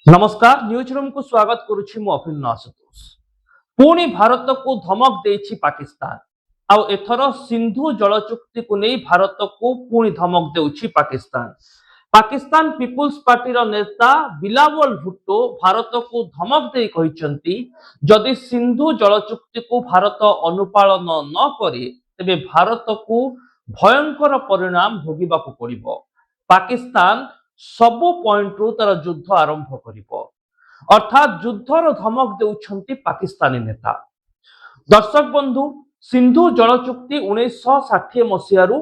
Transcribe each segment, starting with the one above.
नमस्कार news room को स्वागत करुछि मु अभिन्न आशुतोष। पुणी भारत को धमक देछि पाकिस्तान आउ एथर सिंधु जल चुक्ति को नहीं भारत को पुणी धमक देउछि पाकिस्तान। पाकिस्तान पीपुल्स पार्टी रो नेता बिलावल भुट्टो भारत को धमक दे कहिसंती जदि सिंधु जल चुक्ति को भारत अनुपालन न करे तेबे भारत को भयंकर परिणाम भोगिबाकू पड़िबो। पाकिस्तान सबु पॉइंट रु तार युद्ध आरंभ करिबो अर्थात युद्धर धमक देउछंती पाकिस्तानी नेता। दर्शक बंधु, सिंधु जल चुक्ति 1960 मसीहारू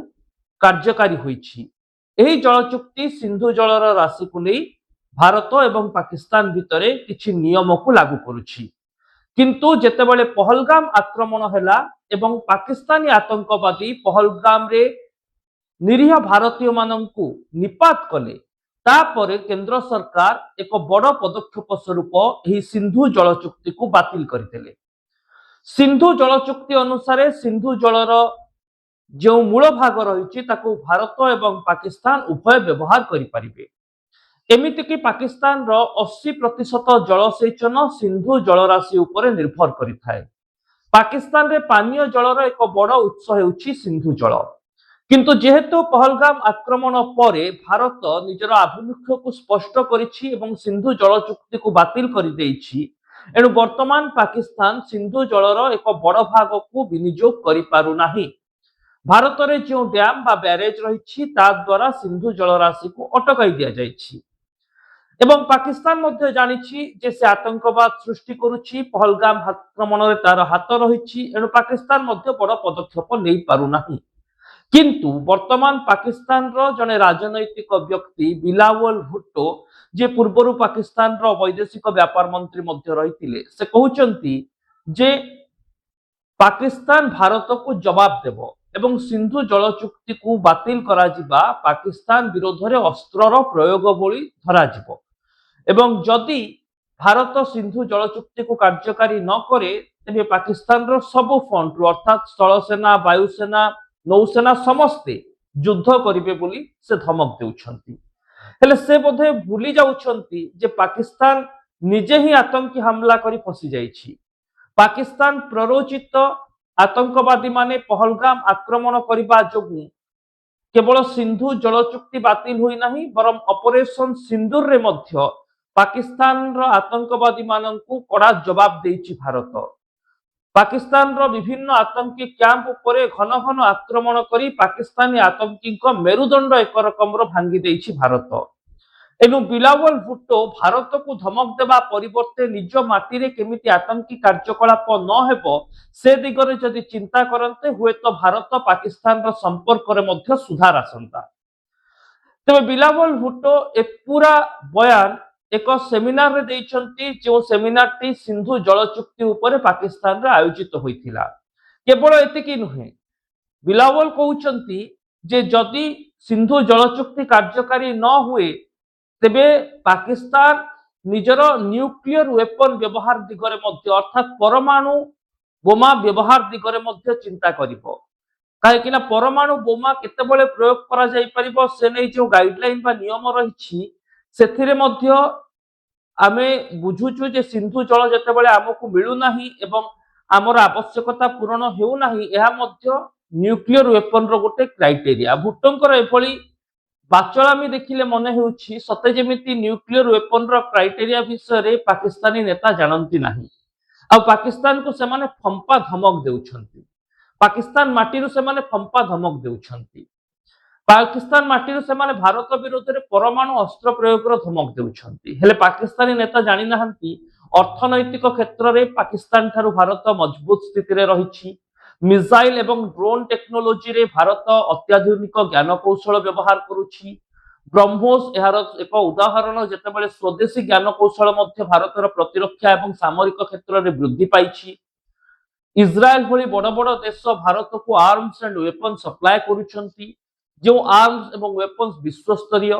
कार्यकारी होईछि। एही जल चुक्ति सिंधु जलर राशि को नहीं भारत एवं पाकिस्तान भितरे किछि नियम को लागू करुछि। किंतु जेतेबेले पहलगाम आक्रमण हैला एवं पाकिस्तानी आतंकवादी पहलगाम रे निरीह भारतीय माननकु निपात कले तापर केंद्र सरकार एक बड़ पदक्षेप स्वरूप यही सिंधु जल चुक्ति को बातिल करथिले। सिंधु जल चुक्ति अनुसार सिंधु जलर जो मूल भाग रही ताको भारत एवं पाकिस्तान उभय व्यवहार करि परिबे। एमिति कि पाकिस्तान रो 80% जलसेचन सिंधु जलराशि उपरे निर्भर करिथाय। पाकिस्तान रे पानीय जलर एक बड़ उत्स हेउछि सिंधु जल। किंतु जेहेतु पहलगाम आक्रमण परे भारत निजर आभिमुख्य को स्पष्ट करिछि एवं सिंधु जल चुक्ति को बातिल करि देइछि, एणु वर्तमान पाकिस्तान सिंधु जलर एक बड़ भाग को विनियोग करि पारु नाही। भारत रे जो डैम बा बैरेज रहिछि ता द्वारा सिंधु जलराशि को अटकाई दिया जाइछि एवं पाकिस्तान मध्य जानिछि जे से आतंकवाद सृष्टि करुछि। पहलगाम आक्रमण रे तार हाथ रहिछि, एणु पाकिस्तान मध्य बड़ पदक्षेप नै पारु नाही। किंतु वर्तमान पाकिस्तान रो जने राजनैतिक व्यक्ति बिलावल भुट्टो जे पूर्वरु पाकिस्तान रो वैदेशिक व्यापार मंत्री मध्य रहिथिले, से कहउचंती जे पाकिस्तान भारत को जवाब देबो एवं सिंधु जल चुक्ति को बातिल करा जिबा पाकिस्तान विरोध रे अस्त्र रो प्रयोग बोली धरा जिवो एवं जदि भारत सिंधु जल चुक्ति को कार्यकारी न करे तेबे पाकिस्तान रो सब फ्रंट रो अर्थात स्थल सेना, वायुसेना, नौसेना समस्ते युद्ध करिवे बोली से धमक देउछंती। हेले से बोधे भूली जाउछंती जे पाकिस्तान निजे ही आतंकी हमला करी फसी जाइछि। पाकिस्तान प्ररोचित आतंकवादी माने पहलगाम आक्रमण करिबा जोगु केवल सिंधु जल चुक्ति बातिल होई नाही बरम ऑपरेशन सिंदूर रे मध्य पाकिस्तान रो आतंकवादी माननकु कड़ा जवाब देइछि भारत। पाकिस्तान रो विभिन्न आतंकी कैंप उपरे घन घन आक्रमण करी पाकिस्तानी आतंकी को मेरुदंड एक रकम रो भांगी देइछि भारत। एनु बिलावल भुट्टो भारत को धमक देबा परिवर्ते निज माटी रे केमिति आतंकी कार्यकलाप न हेबो से दिगरे जदि चिंता करन्ते हुए तो भारत पाकिस्तान रो संपर्क रे मध्य सुधार आसंता। तबे बिलावल भुट्टो ए पूरा बयान एक सेमिनार रे देइछंती, जो सेमिनार टी सिंधु जल चुक्ति उपरे पाकिस्तान रे आयोजित होइथिला। केवल एतिकी नुहे, बिलावल कहउचंती जे जदि सिंधु जल चुक्ति कार्यकारी न हुए तेबे पाकिस्तान निजर न्यूक्लियर वेपन व्यवहार दिगरे मध्य अर्थात परमाणु बोमा व्यवहार दिगरे मध्य चिंता करिवो। काहेकि ना परमाणु बोमा केतेबेले प्रयोग करा जाई परिबो से नै जो गाइडलाइन बा नियम रहिछि सेथिरे मध्य आमे बुझुछु जे सिंधु जल जेतेबेले हमकु मिलु नाही एवं हमर आवश्यकता पूर्ण हेउ नाही, एहा मध्य न्यूक्लियर वेपन रो गोटे क्राइटेरिया। भुट्टोंकर एभली बाचलामी देखिले मने हेउछि सते जेमिति न्यूक्लियर वेपन रो क्राइटेरिया विषय रे पाकिस्तानी नेता जानंती नाही। आ पाकिस्तान को से माने फंपा धमक देउछंती। पाकिस्तान माटी रो से माने फंपा धमक देउछंती। पाकिस्तान माटी से माने भारत विरोध में परमाणु अस्त्र प्रयोग धमक देउछंती। हेले पाकिस्तानी नेता जानि नाहंती अर्थनैतिक क्षेत्र में पाकिस्तान ठारू भारत मजबूत स्थिति रे रहिछि। मिसाइल एवं ड्रोन टेक्नोलोजी रे भारत अत्याधुनिक ज्ञान कौशल व्यवहार करुछि। ब्रह्मोस एहार एक उदाहरण, जेतेबेले स्वदेशी ज्ञान कौशल मध्य भारतर प्रतिरक्षा एवं सामरिक क्षेत्र में वृद्धि पाइछि। इस्राएल भली बड़ बड़ देश भारत को आर्म्स एंड वेपन सप्लाय करुछंती, जो आर्म्स एवं वेपन्स विश्वस्तरीय।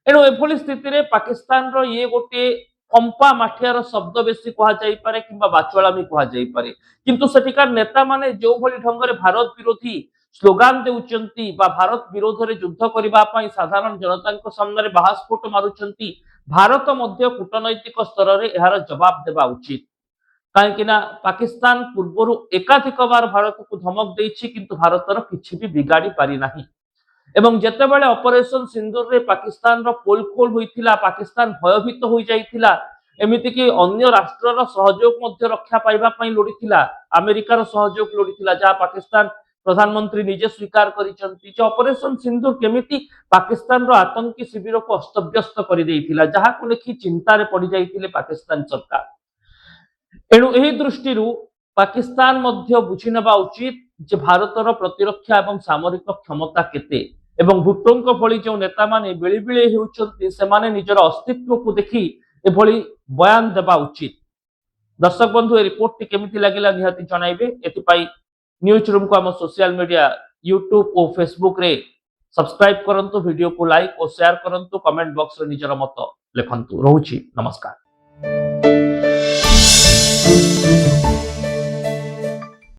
एणु एभली स्थिति रे पाकिस्तान रो ये गोटे फंपा माठियार शब्द बेसी कहा जाई पारे किंबा बाचलामी कहा जाई पारे, किंतु सेठिकार नेता माने जो भली ढंगरे भारत विरोधी स्लोगान देउचंती बा भारत विरोध रे युद्ध करिबा पई साधारण जनता को सामने रे बाहास्फोट मारुचंती, भारत मध्य कूटनैतिक स्तर में यार जवाब देवा उचित कहीं पाकिस्तान पूर्वर एकाधिक बार भारत को धमक देछि किंतु भारतर किछि भी बिगाड़ी पारि नाही एवं जेतेबेले ऑपरेशन सिंदूर रे पाकिस्तान रो पोल खोल होइथिला पाकिस्तान भयभीत हो जाइथिला एमिति कि अन्य राष्ट्रर सहयोग मध्य रक्षा पाइबा पई लोडिथिला अमेरिकार सहयोग लोडिथिला जहा पाकिस्तान प्रधानमंत्री निजे स्वीकार करिसंती जे ऑपरेशन सिंदूर केमिति पाकिस्तान रो आतंकी शिविर को अस्तव्यस्त करि देइथिला जहा को लेखि चिंता रे पड़ी जाइथिले पाकिस्तान सरकार एणु एही दृष्टिरु पाकिस्तान मध्य बुझी नेबा उचित जे भारतर प्रतिरक्षा एवं सामरिक क्षमता केते एवं भुट्टों भली जो नेता माने बेली बेली हेउचंती सेमाने निजर अस्तित्व को देखि एभली बयान देबा उचित। दर्शक बंधु ए रिपोर्ट टी केमिति लागिला निहाती जणाइबे एतिपाई न्यूज रूम को हम सोशल मीडिया यूट्यूब और फेसबुक रे सब्सक्राइब करंतु वीडियो को लाइक और शेयर करंतु कमेंट बॉक्स रे निजर मत लिखंतु। रहूची नमस्कार।